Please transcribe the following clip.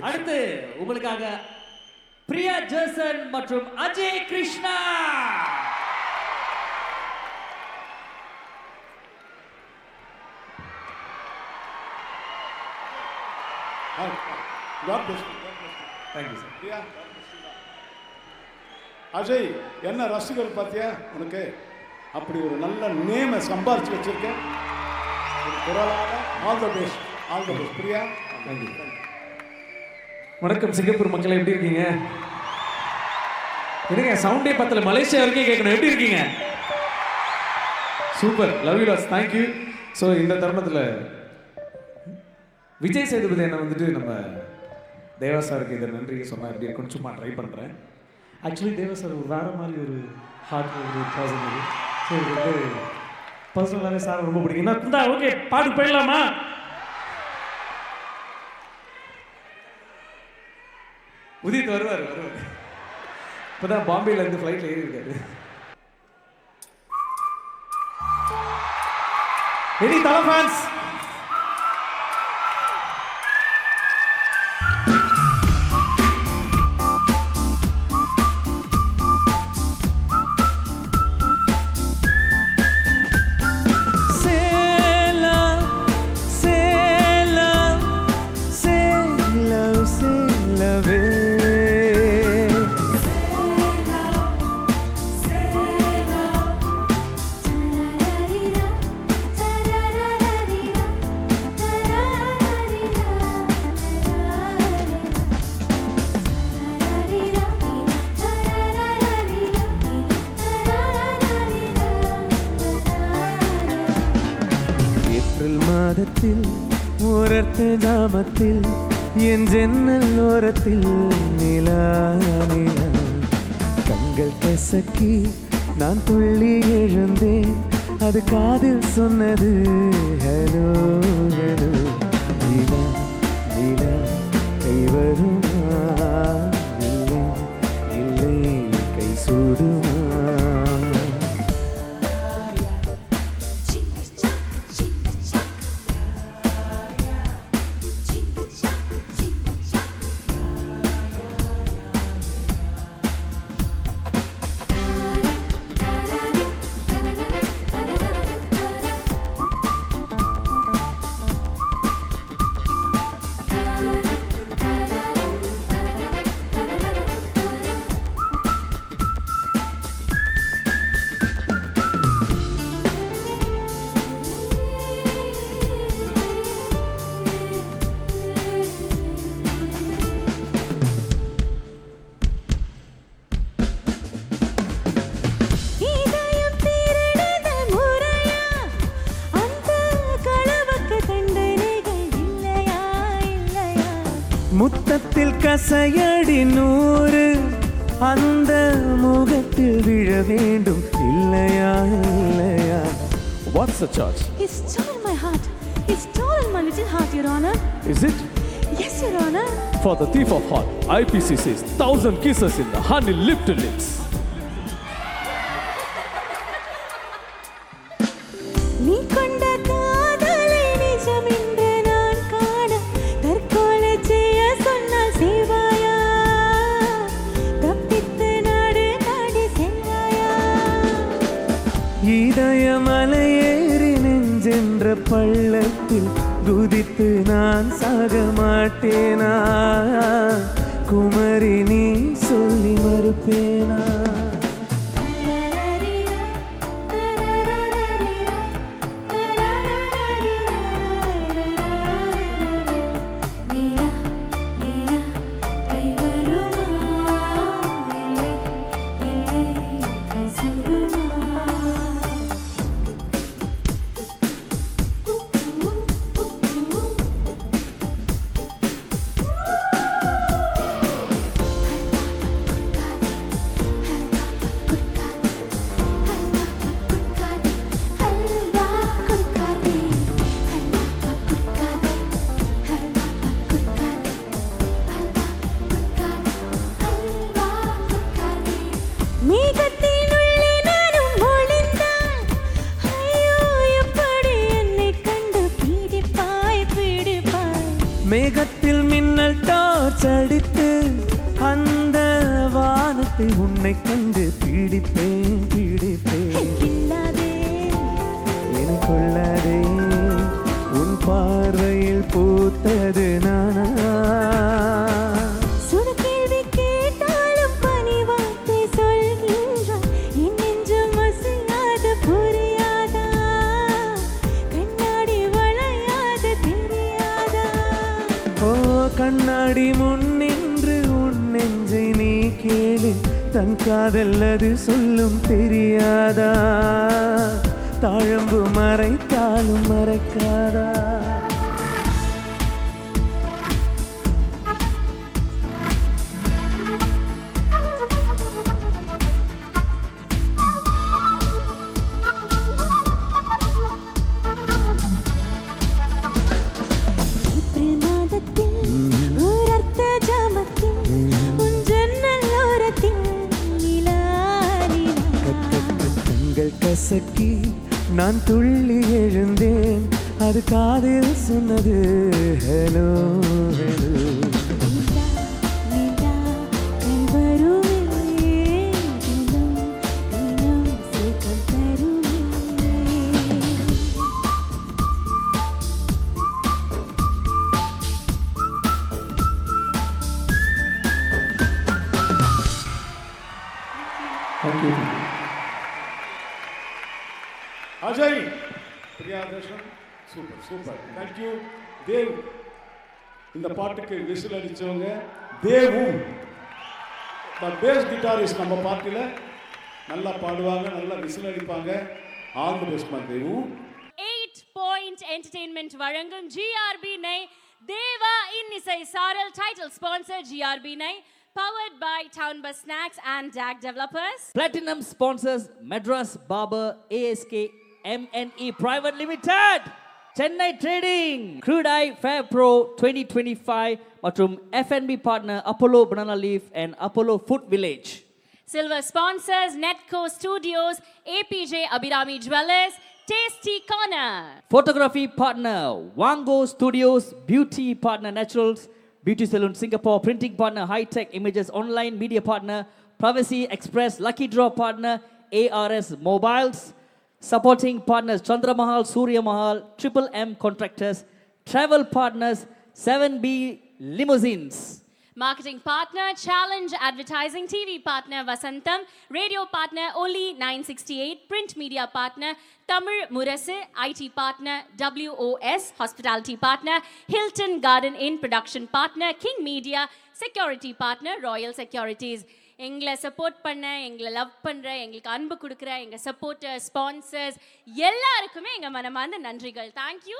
அடுத்து உங்களுக்காக பிரியா ஜேசன் மற்றும் Ajay Krishna. God bless you. Thank you, sir. Priya, Ajay என்ன ரசிகர் பார்த்தியா உனக்கு? அப்படி ஒரு நல்ல நேமை சம்பாரிச்சு வச்சிருக்கேன். All the best, all the best. Priya, thank you. வணக்கம் சிங்கப்பூர் மக்கள், எப்படி இருக்கீங்க? இருங்க, சவுண்டே பத்தல, மலேசியா வரைக்கும் கேட்கணும். எப்படி இருக்கீங்க? Super, love you lots, thank you. So இந்த தருணத்தில் விஜய் சேதுபதி என்ன வந்துட்டு நம்ம தேவா சாருக்கு இதை நன்றி சொன்னால் எப்படி இருக்குன்னு சும்மா ட்ரை பண்ணுறேன். ஆக்சுவலி தேவா சார் ஒரு வேறு மாதிரி ஒரு ஹார்ட் ஒரு பர்சன் இது. ஸோ இது வந்து பர்சனலாகவே சார் ரொம்ப பிடிக்கும். இந்தா ஓகே, பாட்டு போயிடலாமா? உதித் வருவார். இப்போ தான் பாம்பேலேருந்து ஃப்ளைட்டில் ஏறி இருக்காரு. எனி தலை ஃபேன்ஸ்? மாதத்தில் ஓரத்து நாமத்தில் என் ஜன்னல் ஓரத்தில் நிலா நிலா கண்கள் கசக்கி நான் துள்ளி எழுந்தேன். அது காதில் சொன்னது ஹலோ ஹலோ. நிலா நிலா கை வருமா? இல்லை இல்லை கை சூடுமா? முத்தத்தில் கசையடி 100 அந்த முகத்தில் விழ வேண்டும் இல்லையா இல்லையா? What's the charge? He stole my heart. He stole my little heart, Your Honor. Is it? Yes, Your Honor. For the thief of heart, IPC says 1,000 kisses in the honey lip to lips. நீ கொண்ட காதலை நிஜம் என்று நான் காண தற்கொலை செய்ய சொன்னால் செய்வாயா? தப்பித்து நாடு நாடி செல்வாயா? இதயமலையேறி நெஞ்சென்ற பள்ளத்தில் குதித்து நான் சாக மாட்டேனா? குமரி நீ சொல்லி மறுப்பேனா? அடித்து அந்த வானத்தை உன்னை கண்டு பீடிப்பேன் பீடிப்பேன். கில்லாதே என்னை கொள்ளாதே, உன் பார்வையில் பூத்தது நானா? சுடு கேள்வி கேட்டாலும் பணிவார்த்தை சொல்கின்றாய். என் நெஞ்சம் அசையாத புரியாதா? கண்ணாடி வளையாத தெரியாதா? ஓ கண்ணாடி முன் நின்று உன் நெஞ்சை நீ கேளு, தன் காதல் அது சொல்லும் தெரியாதா? தாழம்பு மறைத்தாலும் மறைக்காதா? ஏப்ரல் மாதத்தில் ஓர் அர்த்த ஜாமத்தில் உன் ஜன்னல் ஓரத்தில் நிலா நிலா. கண்கள் கசக்கி நான் துள்ளி எழுந்தேன், அது காதில் சொன்னது ஹலோ ஹலோ. நிலா நிலா கல்வருமே தினம் தினம் சுகம் தருமே. Thank you. Ajay Priyadarshan super super thank you. Dev இந்த பாட்டுக்கு விசில் அடித்தவங்க தேவு. பேஸ் கிட்டாரிஸ்ட் நம்ம பாட்டில் நல்லா பாடுவாங்க, நல்லா விசில் அடிப்பாங்க. ஆல் தி பெஸ்ட் மா தேவு. 8 Point Entertainment வழங்கும் GRB நை தேவா இன்னிசை சாரல். டைட்டில் ஸ்பான்சர் GRB நை, powered by Town Bus Snacks and DAG Developers. Platinum sponsors Madras Barber ASK MNE Private Limited, Chennai Trading, Crude Eye Fair Pro 2025 மற்றும் FNB partner Apollo Banana Leaf and Apollo Food Village. Silver sponsors Netco Studios, APJ Abhirami Jewelers, Tasty Corner. Photography partner Wango Studios, Beauty partner Naturals, Beauty Salon Singapore, Printing partner High Tech Images Online, Media partner Privacy Express, Lucky Draw partner ARS Mobiles, supporting partners Chandra Mahal, Surya Mahal, Triple M Contractors, travel partners 7B Limousines. Marketing partner Challenge Advertising, TV partner Vasantham, radio partner Oli 968, print media partner Tamil Murasu, IT partner WOS, hospitality partner Hilton Garden Inn, production partner King Media, security partner Royal Securities. எங்களை support பண்ண, எங்களை love பண்ணுற, எங்களுக்கு அன்பு கொடுக்குற எங்கள் supporter sponsors எல்லாருக்குமே எங்கள் மனமார்ந்த நன்றிகள். தேங்க்யூ